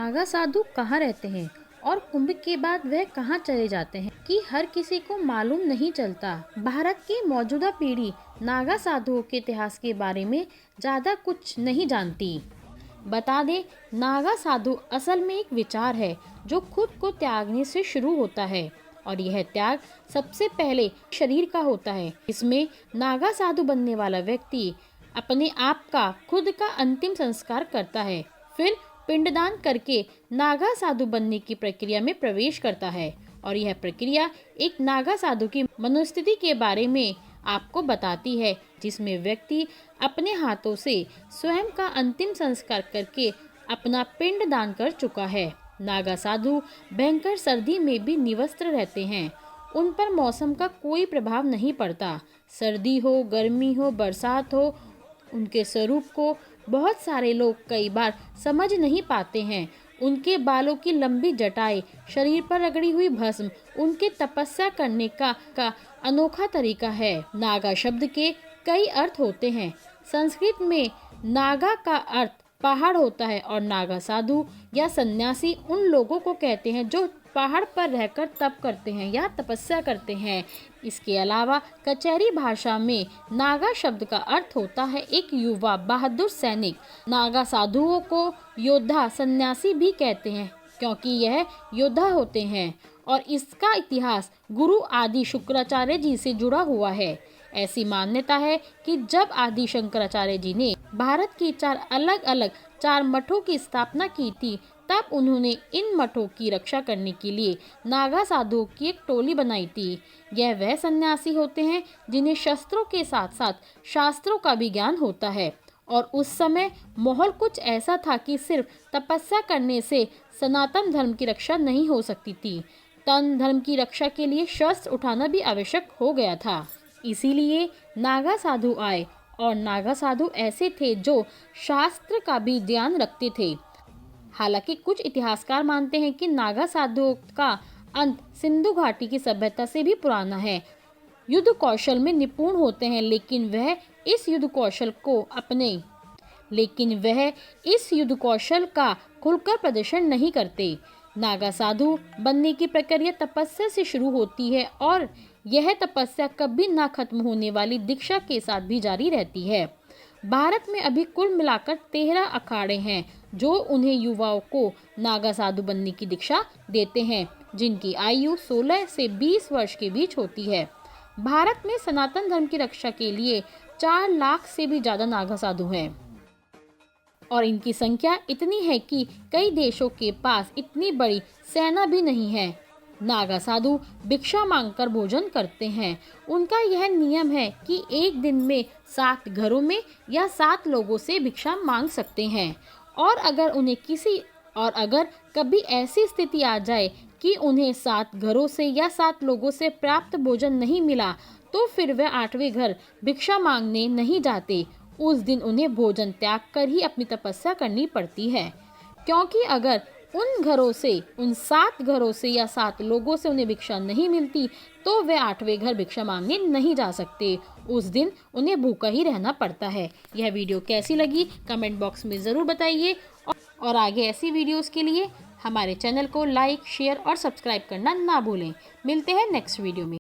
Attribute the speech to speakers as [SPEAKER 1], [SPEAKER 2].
[SPEAKER 1] नागा साधु कहाँ रहते हैं और कुंभ के बाद वह कहाँ चले जाते हैं कि हर किसी को मालूम नहीं चलता। भारत की मौजूदा पीढ़ी नागा साधुओं के इतिहास के बारे में ज्यादा कुछ नहीं जानती। बता दें, नागा साधु असल में एक विचार है जो खुद को त्यागने से शुरू होता है और यह त्याग सबसे पहले शरीर का होता है। इसमें नागा साधु बनने वाला व्यक्ति अपने आप का खुद का अंतिम संस्कार करता है, फिर पिंडदान करके नागा साधु बनने की प्रक्रिया में प्रवेश करता है और यह प्रक्रिया एक नागा साधु की मनोस्थिति के बारे में आपको बताती है, जिसमें व्यक्ति अपने हाथों से स्वयं का अंतिम संस्कार करके अपना पिंड दान कर चुका है। नागा साधु भयंकर सर्दी में भी निवस्त्र रहते हैं। उन पर मौसम का कोई प्रभाव नहीं पड़ता। सर्दी हो, गर्मी हो, बरसात हो, उनके स्वरूप को बहुत सारे लोग कई बार समझ नहीं पाते हैं। उनके बालों की लंबी जटाएं, शरीर पर रगड़ी हुई भस्म उनके तपस्या करने का अनोखा तरीका है। नागा शब्द के कई अर्थ होते हैं। संस्कृत में नागा का अर्थ पहाड़ होता है और नागा साधु या सन्यासी उन लोगों को कहते हैं जो पहाड़ पर रहकर तप करते हैं या तपस्या करते हैं। इसके अलावा कचहरी भाषा में नागा शब्द का अर्थ होता है एक युवा बहादुर सैनिक। नागा साधुओं को योद्धा सन्यासी भी कहते हैं क्योंकि यह योद्धा होते हैं और इसका इतिहास गुरु आदि शुक्राचार्य जी से जुड़ा हुआ है। ऐसी मान्यता है कि जब आदि शंकराचार्य जी ने भारत की चार मठों की स्थापना की थी, तब उन्होंने इन मठों की रक्षा करने के लिए नागा साधुओं की एक टोली बनाई थी। यह वह सन्यासी होते हैं जिन्हें शस्त्रों के साथ साथ शास्त्रों का भी ज्ञान होता है और उस समय माहौल कुछ ऐसा था कि सिर्फ तपस्या करने से सनातन धर्म की रक्षा नहीं हो सकती थी। तन धर्म की रक्षा के लिए शस्त्र उठाना भी आवश्यक हो गया था। इसीलिए नागा साधु आए और नागा साधु ऐसे थे जो शास्त्र का भी ध्यान रखते थे। हालांकि कुछ इतिहासकार मानते हैं कि नागा साधुओं का अंत सिंधु घाटी की सभ्यता से भी पुराना है। युद्ध कौशल में निपुण होते हैं, लेकिन वह इस युद्ध कौशल का खुलकर प्रदर्शन नहीं करते। नागा साधु बनने की प्रक्रिया तपस्या से शुरू होती है और यह तपस्या कभी ना खत्म होने वाली दीक्षा के साथ भी जारी रहती है। भारत में अभी कुल मिलाकर 13 अखाड़े हैं जो उन्हें युवाओं को नागा साधु बनने की दीक्षा देते हैं, जिनकी आयु 16 से 20 वर्ष के बीच होती है। भारत में सनातन धर्म की रक्षा के लिए 4 लाख से भी ज्यादा नागा साधु हैं और इनकी संख्या इतनी है कि कई देशों के पास इतनी बड़ी सेना भी नहीं है। नागा साधु भिक्षा मांगकर भोजन करते हैं। उनका यह नियम है कि एक दिन में 7 घरों में या 7 लोगों से भिक्षा मांग सकते हैं और अगर कभी ऐसी स्थिति आ जाए कि उन्हें 7 घरों से या 7 लोगों से प्राप्त भोजन नहीं मिला, तो फिर वह 8वें घर भिक्षा मांगने नहीं जाते। उस दिन उन्हें भोजन त्याग कर ही अपनी तपस्या करनी पड़ती है, क्योंकि अगर उन 7 घरों से या 7 लोगों से उन्हें भिक्षा नहीं मिलती तो वे 8वें घर भिक्षा मांगने नहीं जा सकते। उस दिन उन्हें भूखा ही रहना पड़ता है। यह वीडियो कैसी लगी कमेंट बॉक्स में ज़रूर बताइए और आगे ऐसी वीडियोस के लिए हमारे चैनल को लाइक, शेयर और सब्सक्राइब करना ना भूलें। मिलते हैं नेक्स्ट वीडियो में।